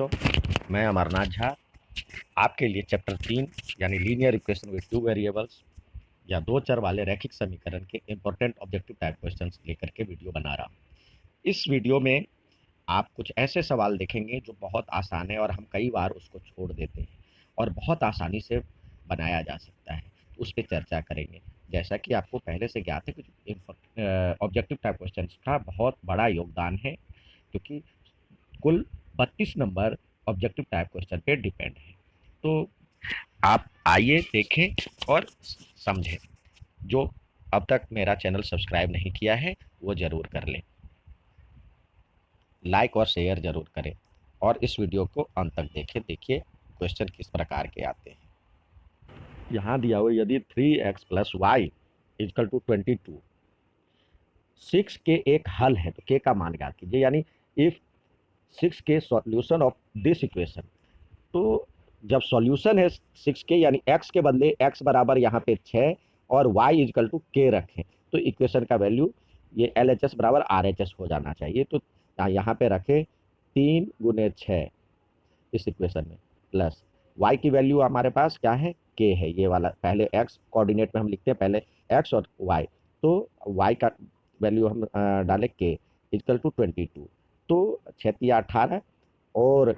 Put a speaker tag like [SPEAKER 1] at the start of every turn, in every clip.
[SPEAKER 1] बच्चों, मैं अमरनाथ झा आपके लिए चैप्टर 3 यानी linear equation with two variables या दो चर वाले रैखिक समीकरण के इंपॉर्टेंट ऑब्जेक्टिव टाइप क्वेश्चंस लेकर के वीडियो बना रहा हूँ। इस वीडियो में आप कुछ ऐसे सवाल देखेंगे जो बहुत आसान है और हम कई बार उसको छोड़ देते हैं और बहुत आसानी से बनाया जा सकता है, तो उस पर चर्चा करेंगे। जैसा कि आपको पहले से ज्ञात है कि ऑब्जेक्टिव टाइप क्वेश्चंस का बहुत बड़ा योगदान है, क्योंकि कुल 32 नंबर ऑब्जेक्टिव टाइप क्वेश्चन पे डिपेंड है। तो आप आइए देखें और समझें। जो अब तक मेरा चैनल सब्सक्राइब नहीं किया है वो ज़रूर कर लें, लाइक और शेयर ज़रूर करें और इस वीडियो को अंत तक देखें। देखिए क्वेश्चन किस प्रकार के आते हैं। यहाँ दिया हुआ यदि 3x plus y equal to 22 6 के एक हल है तो के का मान ज्ञात कीजिए। यानी इफ 6 के सॉल्यूशन ऑफ दिस इक्वेशन, तो जब सॉल्यूशन है 6 के यानी x के बदले x बराबर यहाँ पे 6 और y इजकल टू के रखें तो इक्वेशन का वैल्यू ये LHS बराबर RHS हो जाना चाहिए। तो यहाँ पे रखें 3 गुने 6 इस इक्वेशन में, प्लस y की वैल्यू हमारे पास क्या है, k है। ये वाला पहले x कोऑर्डिनेट में हम लिखते हैं, पहले x और y, तो y का वैल्यू हम डालें k इजकल टू 22। तो 6 18 और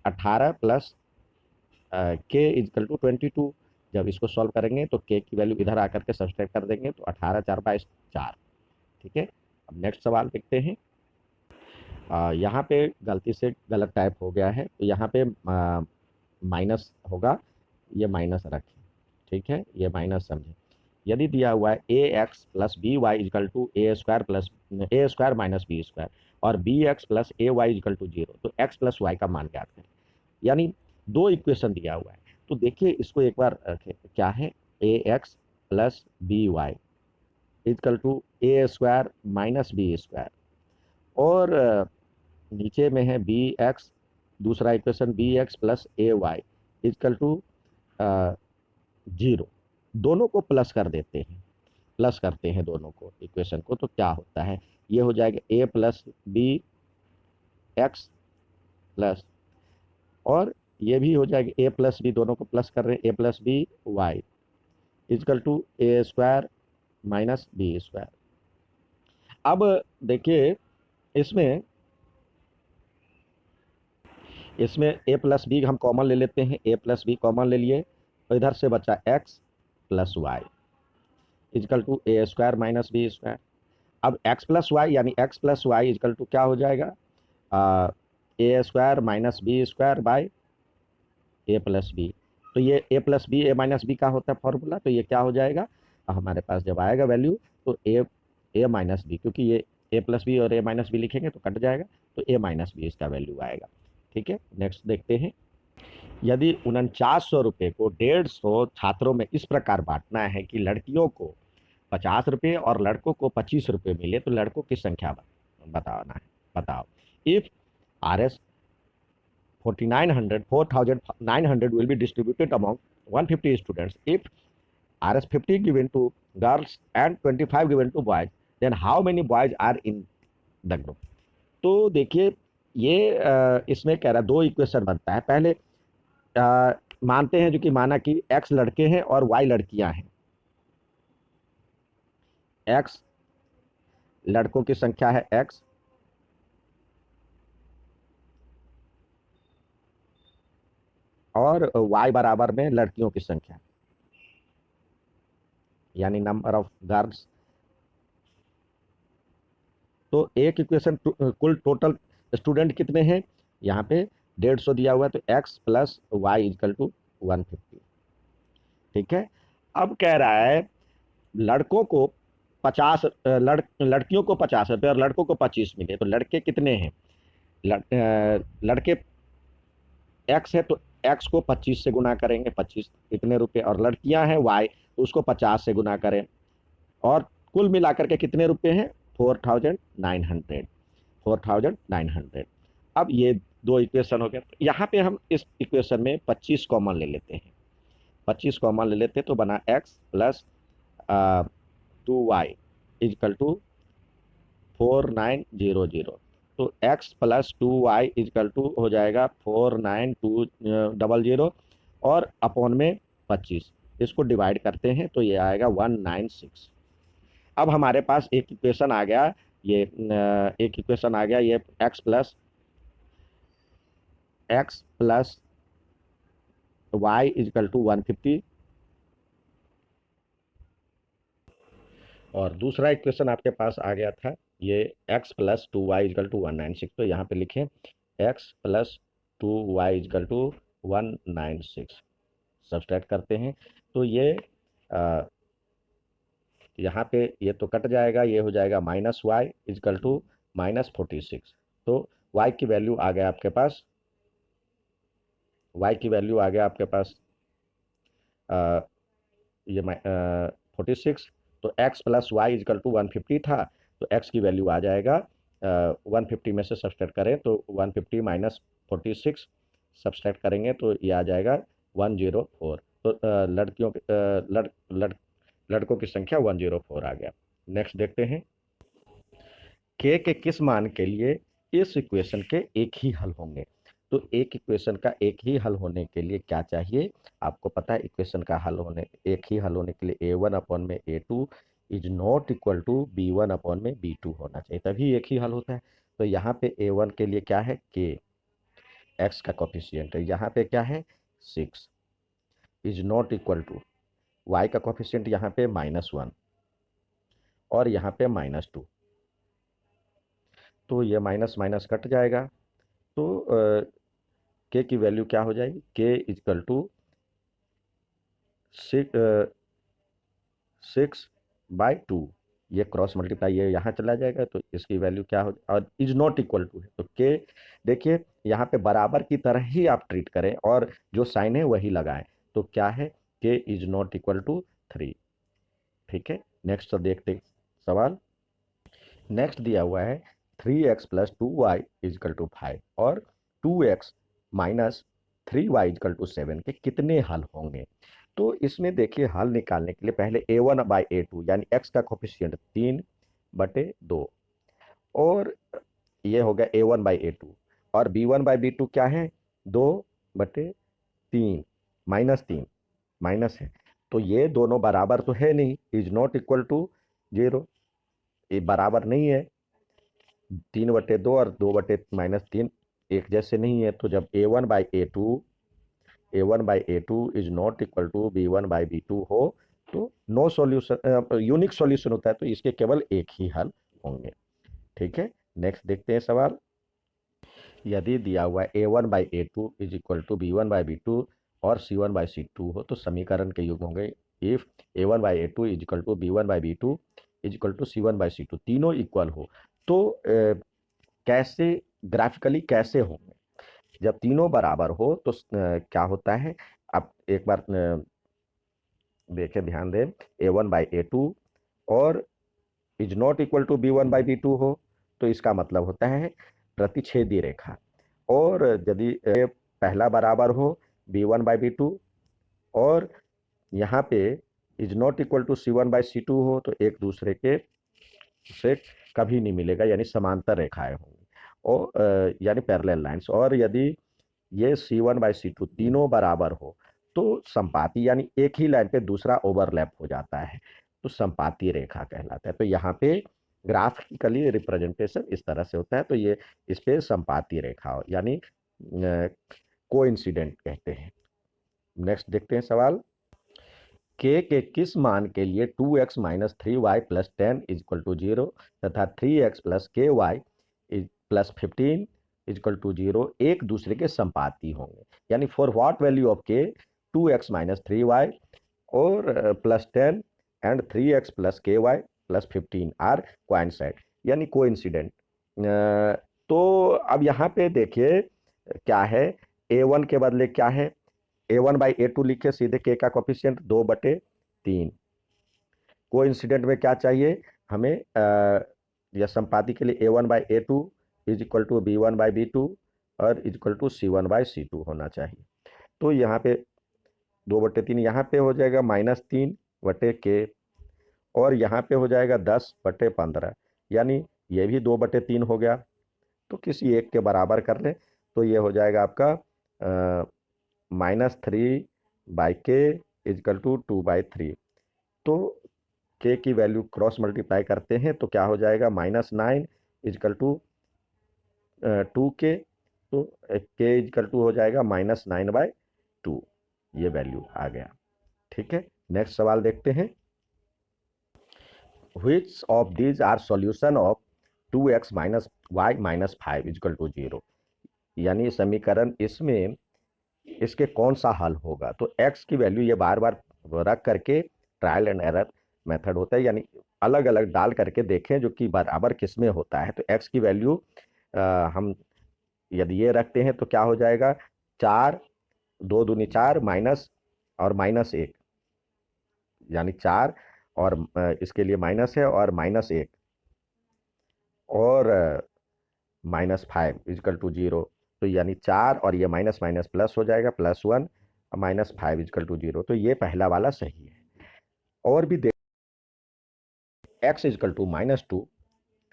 [SPEAKER 1] 18 प्लस के इजकल टू 22। जब इसको सॉल्व करेंगे तो के की वैल्यू इधर आकर के सब्सट्रैक्ट कर देंगे तो 18 4 22 4। ठीक है, अब नेक्स्ट सवाल देखते हैं। यहाँ पे गलती से गलत टाइप हो गया है, तो यहाँ पे माइनस होगा, ये माइनस रखें। ठीक है, ये माइनस समझें। यदि दिया हुआ है a x plus b y equal to a square minus b square और b x plus a y equal to 0, तो एक्स प्लस वाई का मान ज्ञात करें। यानी दो इक्वेशन दिया हुआ है, तो देखिए इसको एक बार रखें। क्या है, a x plus b y equal to a square minus b square और नीचे में है बी एक्स, दूसरा equation b x plus a y equal to 0। दोनों को प्लस कर देते हैं, प्लस करते हैं दोनों को इक्वेशन को, तो क्या होता है, ये हो जाएगा ए प्लस बी एक्स प्लस, और ये भी हो जाएगा ए प्लस बी, दोनों को प्लस कर रहे हैं, a plus b y equal to a square minus b square. अब देखिए इसमें इसमें ए प्लस बी हम कॉमन ले लेते हैं, ए प्लस बी कॉमन ले लिए तो इधर से बचा x plus y equal to a square minus b square. अब एक्स प्लस वाई यानी x plus y equal to क्या हो जाएगा, a square minus b square by a plus b. तो ये a plus b a minus b का होता है फॉर्मूला, तो ये क्या हो जाएगा हमारे पास जब आएगा वैल्यू, तो ए माइनस बी, क्योंकि ये ए प्लस बी और ए माइनस बी लिखेंगे तो कट जाएगा, तो ए माइनस बी इसका वैल्यू आएगा। ठीक है, नेक्स्ट देखते हैं। यदि 4900 रुपये को 150 छात्रों में इस प्रकार बांटना है कि लड़कियों को 50 रुपये और लड़कों को 25 रुपये मिले, तो लड़कों की संख्या बताना है। बताओ, if R S 4,900 will be distributed among 150 students. If RS 50 given to girls and 25 given to boys, then how many boys are in the group? तो देखिए ये इसमें कह रहा दो इक्वेशन बनता है। पहले मानते हैं जो कि माना कि x लड़के हैं और y लड़कियां हैं। x लड़कों की संख्या है x और y बराबर में लड़कियों की संख्या, यानी नंबर ऑफ गर्ल्स। तो एक इक्वेशन कुल टोटल स्टूडेंट कितने हैं, यहाँ पे 150 दिया हुआ है, तो x plus y equal to 150। ठीक है, अब कह रहा है लड़कों को 50 लड़कियों को 50 रुपये और लड़कों को 25 मिले, तो लड़के कितने हैं, लड़के x है तो x को 25 से गुना करेंगे, 25 इतने रुपये, और लड़कियां हैं y तो उसको 50 से गुना करें, और कुल मिलाकर के कितने रुपए हैं, 4,900। अब ये दो इक्वेशन हो गया। तो यहाँ पे हम इस इक्वेशन में 25 कॉमन ले लेते हैं, 25 कॉमन ले लेते हैं तो बना x plus 2y equal to 4900। तो x plus 2y equal to हो जाएगा 49200 और अपॉन में 25, इसको डिवाइड करते हैं तो ये आएगा 196। अब हमारे पास एक इक्वेशन आ गया, ये एक इक्वेशन आ गया, ये x plus y equal to 150, और दूसरा इक्वेशन आपके पास आ गया था ये x plus 2y equal to 196। तो यहाँ पे लिखें x plus 2y equal to 196, subtract करते हैं तो ये यहाँ पे ये तो कट जाएगा, ये हो जाएगा माइनस वाई इजकल टू -46। तो y की वैल्यू आ गया आपके पास, y की वैल्यू आ गया आपके पास ये 46। तो x plus y equal to 150 था, तो x की वैल्यू आ जाएगा 150 में से सब्सट्रैक्ट करें तो 150 माइनस 46 सब्सट्रैक्ट करेंगे तो ये आ जाएगा 104। तो लड़कों की संख्या 104 आ गया। नेक्स्ट देखते हैं, के किस मान के लिए इस इक्वेशन के एक ही हल होंगे। तो एक इक्वेशन का एक ही हल होने के लिए क्या चाहिए, आपको पता है इक्वेशन का हल होने, एक ही हल होने के लिए a1 अपॉन में a2 is not equal to b1 upon में b2 होना चाहिए, तभी एक ही हल होता है। तो यहाँ पे a1 के लिए क्या है, k, x का कोफिशिएंट है, यहाँ पे क्या है 6 is not equal to y का कोफिशिएंट यहाँ पे -1 और यहाँ पे -2, तो ये माइनस माइनस कट जाएगा। तो के की वैल्यू क्या हो जाएगी, के इजकल टू 6/2, ये क्रॉस मल्टीप्लाई ये यहाँ चला जाएगा तो इसकी वैल्यू क्या हो, और इज नॉट इक्वल टू है तो के, देखिए यहाँ पे बराबर की तरह ही आप ट्रीट करें और जो साइन है वही लगाएं। तो क्या है, के इज नॉट इक्वल टू 3। ठीक है, नेक्स्ट देखते सवाल। नेक्स्ट दिया हुआ है 3x plus 2y equal to 5 और 2x minus 3y is equal to 7 के कितने हल होंगे। तो इसमें देखिए हल निकालने के लिए पहले a1 बाई a2 यानी x का कोफिशिएंट 3/2 और ये हो गया a1 बाई a2 और b1 बाई b2 क्या है 2/3 -3 माइनस है, तो ये दोनों बराबर तो है नहीं, इज नॉट इक्वल टू 0, ये बराबर नहीं है, 3/2 और 2/-3 एक जैसे नहीं है। तो जब a1/a2 is not equal to b1/b2 हो तो नो सॉल्यूशन, यूनिक सॉल्यूशन होता है, तो इसके केवल एक ही हल होंगे। ठीक है, नेक्स्ट देखते हैं सवाल। यदि दिया हुआ है a1/a2 is equal to b1/b2 और c1/c2 हो तो समीकरण के युग्म होंगे if a1/a2 is equal to b1/b2 is equal to c1/c2, तीनों इक्वल हो तो कैसे, ग्राफिकली कैसे होंगे। जब तीनों बराबर हो तो क्या होता है, अब एक बार देखें, ध्यान दें, a1/a2 और is not equal to b1/b2 हो तो इसका मतलब होता है प्रतिच्छेदी रेखा, और यदि पहला बराबर हो b1/b2 और यहाँ पे is not equal to c1/c2 हो तो एक दूसरे के से कभी नहीं मिलेगा, यानी समांतर रेखाएं होंगी और यानी पैरेलल लाइंस। और यदि ये c1/c2 तीनों बराबर हो तो संपाती, यानी एक ही लाइन पे दूसरा ओवरलैप हो जाता है तो संपाती रेखा कहलाता है। तो यहाँ पे ग्राफिकली रिप्रेजेंटेशन इस तरह से होता है, तो ये इस पे संपाती रेखा यानी कोइंसिडेंट कहते हैं। नेक्स्ट देखते हैं सवाल। के किस मान के लिए 2x minus 3y plus 10 is equal to 0 तथा 3x plus k y plus 15 is equal to 0 एक दूसरे के संपाती होंगे, यानी फॉर व्हाट वैल्यू ऑफ के 2x माइनस 3y और plus 10 and 3x plus k y plus 15 are coincide यानी coincident. तो अब यहाँ पे देखिए क्या है, a1 के बदले क्या है, a1/a2 लिखे सीधे, के का कोफिशिएंट 2/3। कोइंसिडेंट में क्या चाहिए हमें, या संपाती के लिए a1/a2 is equal to b1/b2 और इज इक्वल टू c1/c2 होना चाहिए। तो यहाँ पे 2/3 यहाँ पे हो जाएगा -3/k और यहाँ पे हो जाएगा 10/15, यानी ये भी 2/3 हो गया तो किसी एक के बराबर कर लें, तो ये हो जाएगा आपका -3/k इजकल टू 2/3। तो k की वैल्यू क्रॉस मल्टीप्लाई करते हैं तो क्या हो जाएगा, -9 इजकल टू 2k। तो k इजकल टू हो जाएगा -9/2। ये वैल्यू आ गया। ठीक है, नेक्स्ट सवाल देखते हैं। Which of these are solution of 2x minus y minus 5 is equal to 0? यानी समीकरण इसमें इसके कौन सा हल होगा। तो x की वैल्यू ये बार बार रख करके ट्रायल एंड एरर मेथड होता है, यानी अलग अलग डाल करके देखें जो कि बराबर किस में होता है। तो x की वैल्यू हम यदि ये रखते हैं तो क्या हो जाएगा, 4 2 दूनी 4 माइनस और -1, यानी 4 और इसके लिए माइनस है और -1 और -5 इजकल टू 0। तो यानी 4 और ये माइनस माइनस प्लस हो जाएगा, +1 -5 इजकल टू 0। तो ये पहला वाला सही है। और भी देख, x इजकल टू -2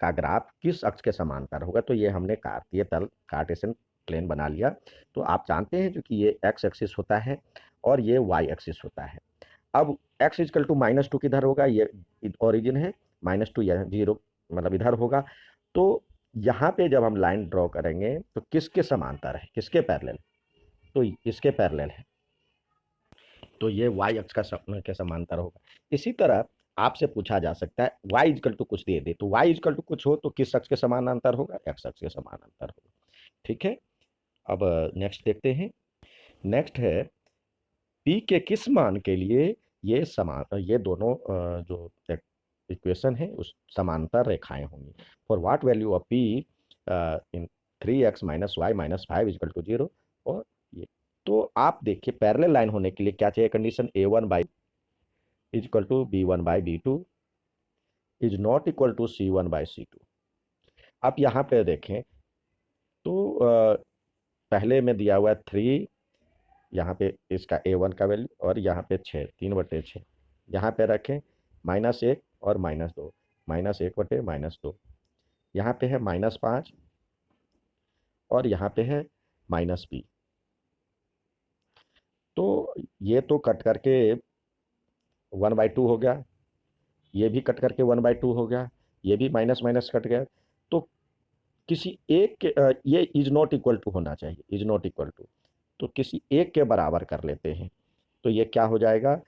[SPEAKER 1] का ग्राफ किस अक्ष के समांतर होगा। तो ये हमने कार्तीय तल कार्टेशियन प्लेन बना लिया। तो आप जानते हैं जो कि ये x एक्सिस होता है और ये y एक्सिस होता है। अब x इजकल टू -2 किधर होगा, ये ओरिजिन है, -2 यह 0 मतलब इधर होगा। तो यहाँ पे जब हम लाइन ड्रॉ करेंगे तो किसके समांतर है, किसके पैरेलल, तो इसके पैरेलल है। तो ये y अक्ष के समांतर होगा। इसी तरह आपसे पूछा जा सकता है y इजकल टू कुछ दे दे, तो y इजकल टू कुछ हो तो किस अक्ष के समानांतर होगा, x अक्ष के समानांतर होगा। ठीक है, अब नेक्स्ट देखते हैं। नेक्स्ट है p के किस मान के लिए ये दोनों जो इक्वेशन है उस समांतर रेखाएं होंगी। For what value of p in 3x minus y minus 5 is equal to 0। और ये तो आप देखिए पैरेलल लाइन होने के लिए क्या चाहिए condition, a1 is equal to b1/b2 is not equal to c1/c2। आप यहाँ पे देखें तो पहले में दिया हुआ है 3, यहाँ पे इसका a1 का वैल्यू और यहाँ पे 6 3/6 यहाँ पे रखें, -1 और -2, -1/-2। यहाँ पे है -5 और यहाँ पे है -b। तो ये तो कट करके 1/2 हो गया, ये भी कट करके 1/2 हो गया, ये भी माइनस माइनस कट गया। तो किसी एक के ये इज नॉट इक्वल टू होना चाहिए, इज नॉट इक्वल टू। तो किसी एक के बराबर कर लेते हैं। तो ये क्या हो जाएगा,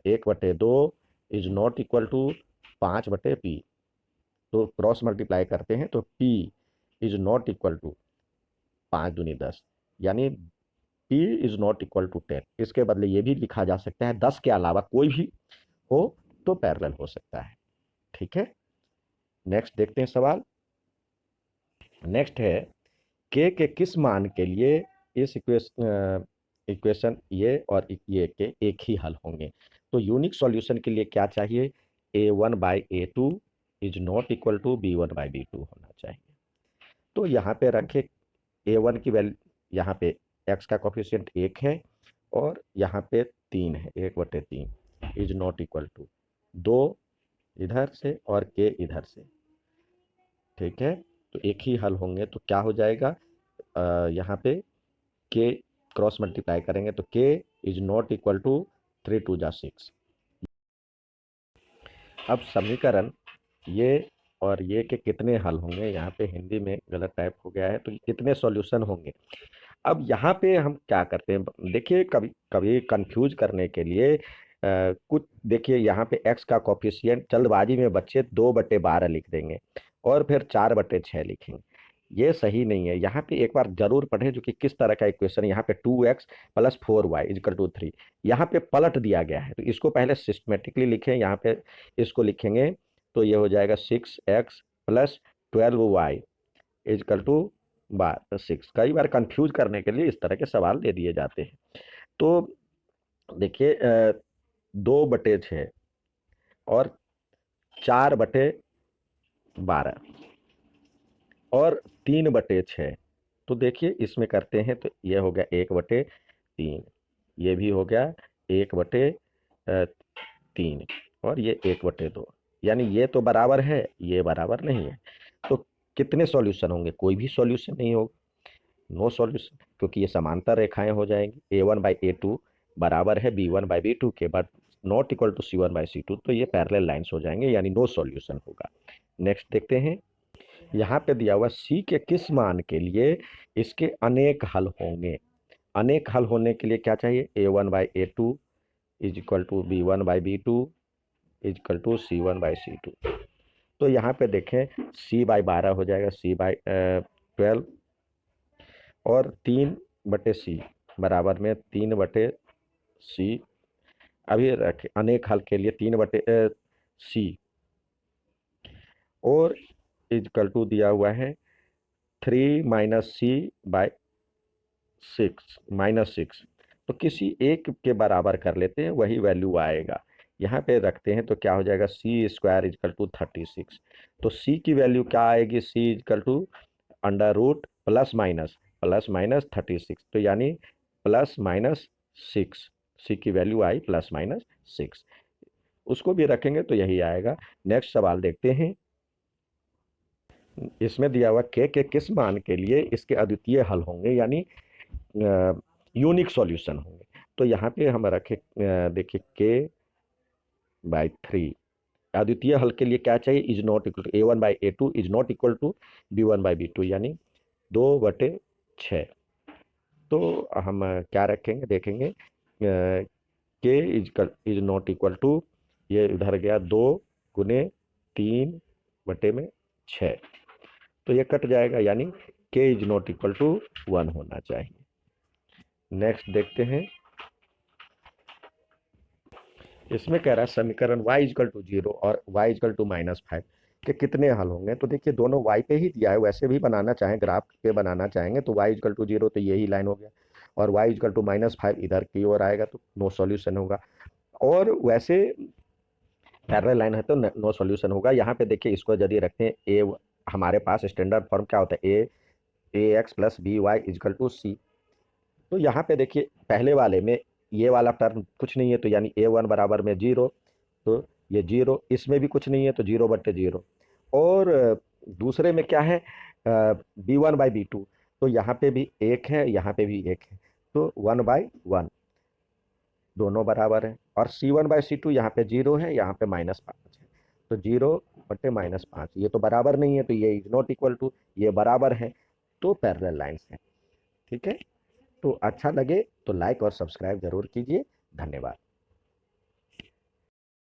[SPEAKER 1] 1/2 is not equal to 5/p। तो क्रॉस मल्टीप्लाई करते हैं तो p is not equal to 5 दूनी 10, यानी p is not equal to 10। इसके बदले ये भी लिखा जा सकता है 10 के अलावा कोई भी हो तो पैरेलल हो सकता है। ठीक है, नेक्स्ट देखते हैं सवाल। नेक्स्ट है k के किस मान के लिए इस इक्वेशन ये और ये के एक ही हल होंगे। तो यूनिक सॉल्यूशन के लिए क्या चाहिए, a1/a2 is not equal to b1/b2 होना चाहिए। तो यहाँ पे रखे a1 की वैल्यू, यहाँ पे x का कोफिशिएंट 1 है और यहाँ पे 3 है, 1/3 इज नॉट इक्वल टू 2 इधर से और k इधर से। ठीक है, तो एक ही हल होंगे तो क्या हो जाएगा, यहाँ पे k क्रॉस मल्टीप्लाई करेंगे तो k is not equal to 3 2 जा 6। अब समीकरण ये और ये के कितने हल होंगे, यहाँ पे हिंदी में गलत टाइप हो गया है, तो कितने सॉल्यूशन होंगे। अब यहाँ पे हम क्या करते हैं, देखिए कभी कभी कंफ्यूज करने के लिए कुछ देखिए यहाँ पे x का कोफिशिएंट जल्दबाजी में बच्चे 2/12 लिख देंगे और फिर 4/6 लिखेंगे। ये सही नहीं है। यहाँ पे एक बार जरूर पढ़ें जो कि किस तरह का इक्वेशन, यहाँ पे 2x + 4y इजकल टू 3 यहाँ पे पलट दिया गया है। तो इसको पहले सिस्टमेटिकली लिखें, यहाँ पे इसको लिखेंगे तो ये हो जाएगा 6x + 12y इजकल टू 6। कई बार कंफ्यूज करने के लिए इस तरह के सवाल दे दिए जाते हैं। तो देखिए 2/6 और 4/12 और 3/6। तो देखिए इसमें करते हैं तो ये हो गया 1/3, ये भी हो गया 1/3 और ये 1/2, यानी ये तो बराबर है, ये बराबर नहीं है। तो कितने सॉल्यूशन होंगे? कोई भी सॉल्यूशन नहीं होगा, नो सॉल्यूशन, क्योंकि ये समांतर रेखाएं हो जाएंगी। A1/A2 बराबर है B1/B2 के, but not equal to C1/C2, तो ये पैरेलल लाइंस हो जाएंगे, यानी नो सॉल्यूशन होगा। नेक्स्ट देखते हैं, यहाँ पे दिया हुआ C के किस मान के लिए इसके अनेक हल होंगे। अनेक हल होने के लिए क्या चाहिए? A1/A2 is equal to B1/B2 is equal to C1/C2। तो यहाँ पे देखें, C/12 हो जाएगा, C/12, और 3/C बराबर में 3/C। अभी रखें अनेक हल के लिए 3/C, और इजकल टू दिया हुआ है 3-C/6 तो किसी एक के बराबर कर लेते हैं, वही वैल्यू आएगा। यहाँ पे रखते हैं तो क्या हो जाएगा? C² is equal to 36। तो C की वैल्यू क्या आएगी? C इजकल टू √ +- 36, तो यानी +-6। C की वैल्यू आई +-6, उसको भी रखेंगे तो यही आएगा। नेक्स्ट सवाल देखते हैं, इसमें दिया हुआ के किस मान के लिए इसके अद्वितीय हल होंगे, यानी यूनिक सॉल्यूशन होंगे। तो यहाँ पे हम रखे, देखिए K/3 अद्वितीय हल के लिए क्या चाहिए? Is not equal to A1/A2 is not equal to B1/B2, यानी 2/6। तो हम क्या रखेंगे, देखेंगे, के इज नॉट इक्वल टू, ये इधर गया 2 × 3/6, तो ये कट जाएगा, यानी के इज नॉट इक्वल टू 1 होना चाहिए। नेक्स्ट देखते हैं, इसमें कह रहा है समीकरण y इजकल टू 0 और y इजकल टू -5 के कितने हल होंगे। तो देखिए दोनों y पे ही दिया है, वैसे भी बनाना चाहें, ग्राफ पे बनाना चाहेंगे तो y इजकल टू 0 तो यही लाइन हो गया, और y इजकल टू -5 इधर की ओर आएगा, तो नो सॉल्यूशन होगा। और वैसे पैरेलल लाइन है तो नो सॉल्यूशन होगा। यहाँ पे देखिए, इसको यदि रखते हैं ए, हमारे पास स्टैंडर्ड फॉर्म क्या होता है? ax + by is equal to c। तो यहाँ पे देखिए पहले वाले में ये वाला टर्म कुछ नहीं है, तो यानी A1 बराबर में 0, तो ये 0, इसमें भी कुछ नहीं है तो 0/0। और दूसरे में क्या है? B1/B2, तो यहाँ पे भी 1 है, यहाँ पे भी 1 है, तो 1/1 दोनों बराबर है। और C1/C2 यहाँ पे 0 है, यहाँ पे -5 है, तो 0/-5 ये तो बराबर नहीं है, तो ये इज नॉट इक्वल टू, ये बराबर है, तो पैरेलल लाइंस है। ठीक है, तो अच्छा लगे तो लाइक और सब्सक्राइब जरूर कीजिए। धन्यवाद।